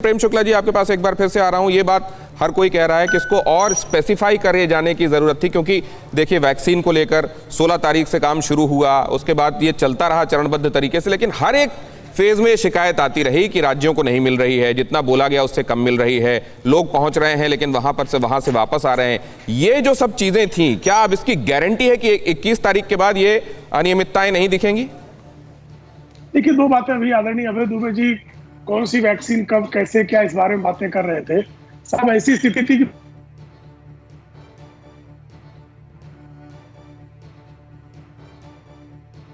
प्रेम शुक्ला जी, आपके पास एक बार फिर से आ रहा हूं। ये बात हर कोई कह रहा है कि इसको और स्पेसिफाई करे जाने की ज़रूरत थी, क्योंकि देखिए वैक्सीन को लेकर 16 तारीख से काम शुरू हुआ, उसके बाद ये चलता रहा चरणबद्ध तरीके से, लेकिन हर एक फेज़ में ये शिकायत आती रही कि राज्यों को नहीं मिल रही है, जितना बोला गया उससे कम मिल रही है, लोग पहुंच रहे हैं लेकिन वहां से वापस आ रहे हैं। ये जो सब चीज़ें थी, क्या अब इसकी गारंटी है कि 21 तारीख के बाद ये अनियमितताएं नहीं दिखेंगी? देखिए, दो बातें अभी आदरणीय अभय दुबे जी कौन सी वैक्सीन कब कैसे क्या इस बारे में बातें कर रहे थे। सब ऐसी स्थिति थी कि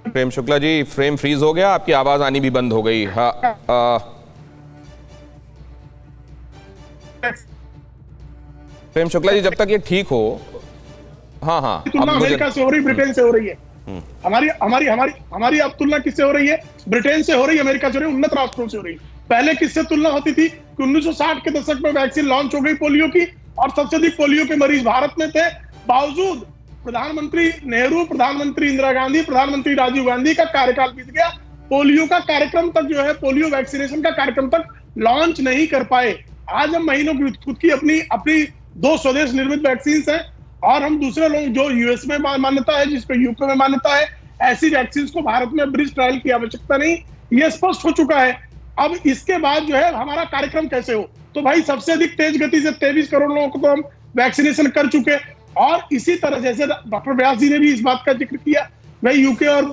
प्रेम शुक्ला जी, फ्रेम फ्रीज हो गया, आपकी आवाज आनी भी बंद हो गई। प्रेम शुक्ला जी, जब तक ये ठीक हो। हाँ, तुलना अमेरिका से हो रही, ब्रिटेन से हो रही है। हमारी अब तुलना किससे हो रही है? ब्रिटेन से हो रही है, अमेरिका से हो रही है, उन्नत राष्ट्रों से हो रही है। पहले किससे तुलना होती थी कि 1960 के दशक में वैक्सीन लॉन्च हो गई पोलियो की, और सबसे अधिक पोलियो के मरीज भारत में थे। बावजूद प्रधानमंत्री नेहरू, प्रधानमंत्री इंदिरा गांधी, प्रधानमंत्री राजीव गांधी का कार्यकाल बीत गया, पोलियो का कार्यक्रम तक जो है, पोलियो वैक्सीनेशन का कार्यक्रम तक लॉन्च नहीं कर पाए। आज हम महीनों की खुद की अपनी 2 स्वदेश निर्मित वैक्सीन है, और हम दूसरे लोग जो यूएस में मान्यता है, जिसको यूके में मान्यता है, ऐसी वैक्सीन को भारत में ब्रिज ट्रायल की आवश्यकता नहीं, ये स्पष्ट हो चुका है। अब इसके बाद जो है हमारा कार्यक्रम कैसे हो, तो भाई सबसे अधिक तेज गति से 23 करोड़ लोगों को तो हम वैक्सीनेशन कर चुके, और इसी तरह जैसे डॉक्टर व्यास जी ने भी इस बात का जिक्र किया, भाई यूके और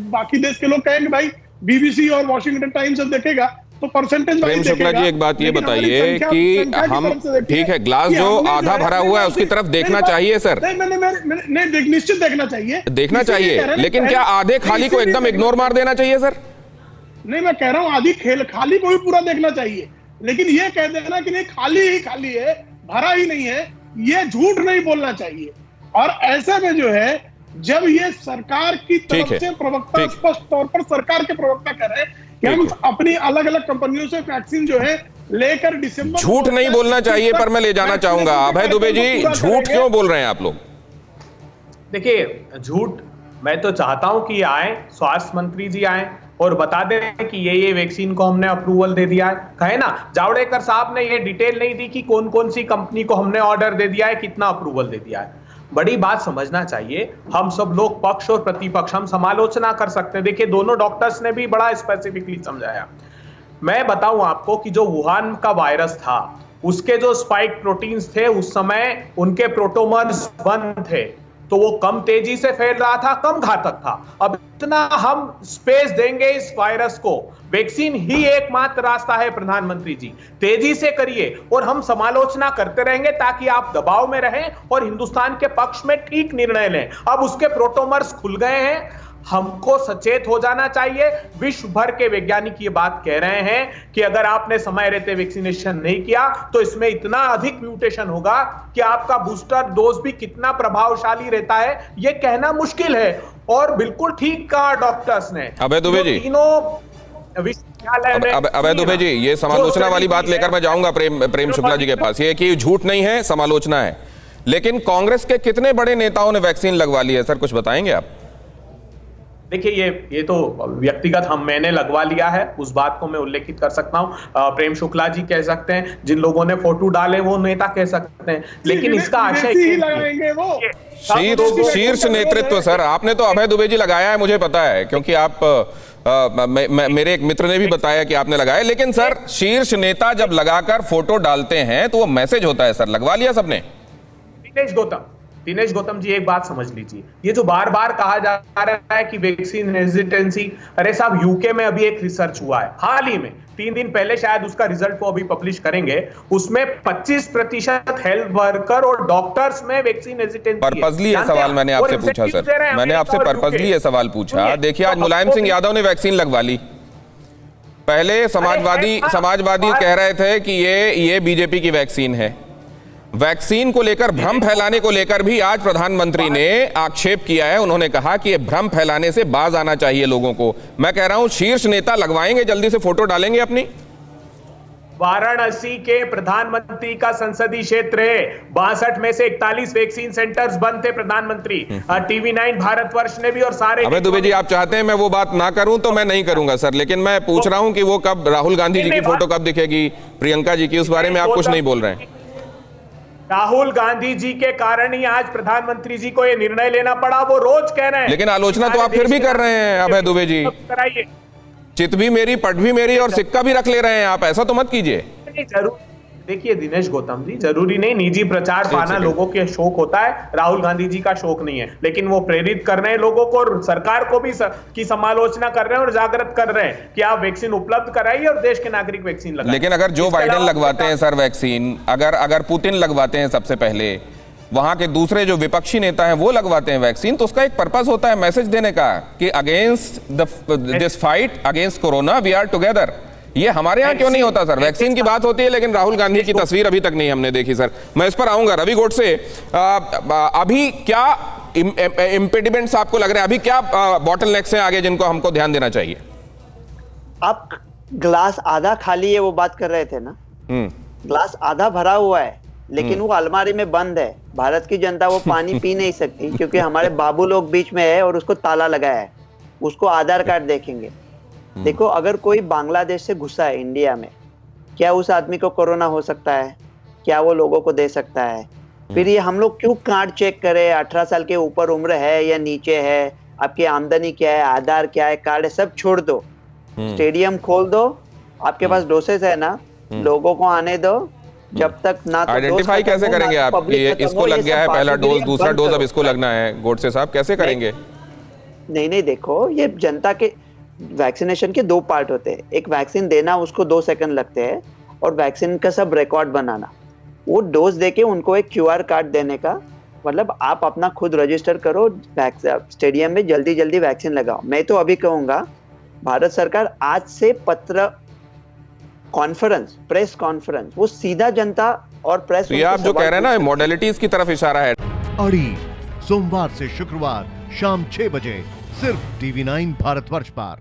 बाकी देश के लोग कहेंगे, भाई बीबीसी और वॉशिंगटन टाइम्स जब देखेगा तो परसेंटेज। प्रेम शुक्ला जी, एक बात ये बताइए कि हम ठीक है, ग्लास जो आधा भरा हुआ है उसकी तरफ देखना चाहिए सर। नहीं, निश्चित देखना चाहिए, लेकिन क्या आधे खाली को एकदम इग्नोर मार देना चाहिए सर? नहीं, मैं कह रहा हूं आधी खाली को भी पूरा देखना चाहिए, लेकिन ये कह देना कि नहीं खाली ही खाली है, भरा ही नहीं है, ये झूठ नहीं बोलना चाहिए। और ऐसे में जो है, जब ये सरकार की तरफ से प्रवक्ता स्पष्ट तौर पर सरकार के प्रवक्ता कह रहे हैं कि हम अपनी अलग अलग कंपनियों से वैक्सीन जो है लेकर दिसंबर, झूठ नहीं बोलना चाहिए, पर मैं ले जाना चाहूंगा अभय दुबे जी, झूठ क्यों बोल रहे हैं आप लोग? देखिए, झूठ मैं तो चाहता हूं कि आए स्वास्थ्य मंत्री जी आए और बता दें कि ये वैक्सीन को हमने अप्रूवल दे दिया है। कहे ना, जावड़ेकर साहब ने ये डिटेल नहीं दी कि कौन कौन सी कंपनी को हमने ऑर्डर दे दिया है, कितना अप्रूवल दे दिया है। बड़ी बात समझना चाहिए, हम सब लोग पक्ष और प्रतिपक्ष हम समालोचना कर सकते हैं। देखिए, दोनों डॉक्टर्स ने भी बड़ा स्पेसिफिकली समझाया। मैं बताऊं आपको कि जो वुहान का वायरस था, उसके जो स्पाइक प्रोटीन्स थे, उस समय उनके प्रोटोमर्स 1 थे, तो वो कम तेजी से फैल रहा था, कम घातक था। अब इतना हम स्पेस देंगे इस वायरस को, वैक्सीन ही एकमात्र रास्ता है प्रधानमंत्री जी, तेजी से करिए, और हम समालोचना करते रहेंगे ताकि आप दबाव में रहें और हिंदुस्तान के पक्ष में ठीक निर्णय लें। अब उसके प्रोटोमर्स खुल गए हैं, हमको सचेत हो जाना चाहिए। विश्व भर के वैज्ञानिक ये बात कह रहे हैं कि अगर आपने समय रहते वैक्सीनेशन नहीं किया तो इसमें इतना अधिक म्यूटेशन होगा कि आपका बूस्टर डोज भी कितना प्रभावशाली रहता है, ये कहना मुश्किल है। और बिल्कुल ठीक कहा डॉक्टर्स ने। अभय दुबे जी, अभय दुबे जी, ये समालोचना वाली बात लेकर मैं जाऊंगा प्रेम शुक्ला जी के पास। ये कि झूठ नहीं है, समालोचना है, लेकिन कांग्रेस के कितने बड़े नेताओं ने वैक्सीन लगवा ली है सर, कुछ बताएंगे आप? देखिए, ये तो व्यक्तिगत मैंने लगवा लिया है, उस बात को मैं उल्लेखित कर सकता हूं। प्रेम शुक्ला जी कह सकते हैं, जिन लोगों ने फोटो डाले वो नेता कह सकते हैं, लेकिन इसका आशय शीर्ष नेतृत्व सर, आपने तो अभय दुबे जी लगाया है, मुझे पता है, क्योंकि आप मेरे एक मित्र ने भी बताया कि आपने लगाया। लेकिन सर, शीर्ष नेता जब लगाकर फोटो डालते हैं तो वो मैसेज होता है सर, लगवा लिया सबने। दिनेश गौतम जी, एक बात समझ लीजिए, ये जो बार बार कहा जा रहा है कि वैक्सीन हेजिटेंसी, अरे साहब, यूके में अभी एक रिसर्च हुआ है हाल ही में, 3 दिन पहले, शायद उसका रिजल्ट वो अभी पब्लिश करेंगे, उसमें 25% हेल्थ वर्कर और डॉक्टर्स में वैक्सीन हेजिटेंसी। पर्पसली ये सवाल मैंने आपसे पूछा सर, मैंने आपसे पर्पसली ये सवाल पूछा। देखिए, आज मुलायम सिंह यादव ने वैक्सीन लगवा ली। पहले समाजवादी कह रहे थे कि ये बीजेपी की वैक्सीन है। वैक्सीन को लेकर, भ्रम फैलाने को लेकर भी आज प्रधानमंत्री ने आक्षेप किया है। उन्होंने कहा कि ये भ्रम फैलाने से बाज आना चाहिए लोगों को। मैं कह रहा हूं, शीर्ष नेता लगवाएंगे, जल्दी से फोटो डालेंगे अपनी। वाराणसी के प्रधानमंत्री का संसदीय क्षेत्र है। 62 में से 41 वैक्सीन सेंटर्स बंद थे प्रधानमंत्री। TV9 भारतवर्ष ने भी और सारे। अबे दुबे जी, आप चाहते हैं मैं वो बात ना करूं तो मैं नहीं करूंगा सर, लेकिन मैं पूछ रहा हूं कि वो कब राहुल गांधी जी की फोटो कब दिखेगी, प्रियंका जी की, उस बारे में आप कुछ नहीं बोल रहे हैं। राहुल गांधी जी के कारण ही आज प्रधानमंत्री जी को ये निर्णय लेना पड़ा। वो रोज कह रहे हैं, लेकिन आलोचना तो आप फिर भी कर रहे हैं अभय दुबे जी। कराइए, चित भी मेरी, पट भी मेरी और सिक्का भी रख ले रहे हैं आप, ऐसा तो मत कीजिए। जरूर देखिए दिनेश गौतम जी, जरूरी नहीं निजी प्रचार पाना लोगों के शौक होता है, राहुल गांधी जी का शौक नहीं है, लेकिन वो प्रेरित कर रहे हैं लोगों को और सरकार को भी की समालोचना कर रहे हैं और जागृत कर रहे हैं कि आप वैक्सीन उपलब्ध कराइए और देश के नागरिक वैक्सीन लगाएं। लेकिन अगर जो बाइडेन लगवाते हैं सर वैक्सीन, अगर पुतिन लगवाते हैं सबसे पहले, वहां के दूसरे जो विपक्षी नेता हैं वो लगवाते हैं वैक्सीन, तो उसका एक पर्पस होता है मैसेज देने का कि against this fight against corona we are together. ये हमारे यहाँ क्यों नहीं होता सर? वैक्सीन की बात होती है लेकिन राहुल गांधी की तस्वीर अभी तक नहीं हमने देखी सर। मैं इस पर आऊंगा। रवि गोडसे, अभी क्या इम्पेडिमेंट्स आपको लग रहे हैं, अभी क्या बॉटलनेक्स हैं आगे जिनको हमको ध्यान देना चाहिए? आप ग्लास आधा खाली है वो बात कर रहे थे ना, ग्लास आधा भरा हुआ है लेकिन वो अलमारी में बंद है। भारत की जनता वो पानी पी नहीं सकती क्योंकि हमारे बाबू लोग बीच में है और उसको ताला लगाया है। उसको आधार कार्ड देखेंगे। देखो, अगर कोई बांग्लादेश से घुसा है इंडिया में, क्या उस आदमी को कोरोना हो सकता है? क्या वो लोगों को दे सकता है? फिर ये हम लोग क्यों कार्ड चेक करें? 18 साल के ऊपर उम्र है या नीचे है, आपकी आमदनी क्या है, आधार क्या है, कार्ड है, सब छोड़ दो। स्टेडियम खोल दो, आपके पास डोसेस है ना, लोगों को आने दो। जब तक ना तो आइडेंटिफाई कैसे करेंगे आप कि इसको लग गया है पहला डोज, दूसरा डोज अब इसको लगना है? गोडसे साहब कैसे करेंगे? नहीं, देखो, ये जनता के वैक्सीनेशन के दो पार्ट होते हैं। एक वैक्सीन देना, उसको 2 सेकंड लगते हैं, और वैक्सीन का सब रिकॉर्ड बनाना। वो डोज देके उनको एक QR कार्ड देने का मतलब आप अपना खुद रजिस्टर करो, स्टेडियम में जल्दी वैक्सीन लगाओ। मैं तो अभी कहूंगा भारत सरकार आज से पत्र कॉन्फ्रेंस, प्रेस कॉन्फ्रेंस, वो सीधा जनता और प्रेस। तो ये आप जो कह रहे हैं ना, मॉडलिटीज की तरफ इशारा है। अड़ी सोमवार से शुक्रवार शाम 6 बजे सिर्फ TV9 भारतवर्ष पर।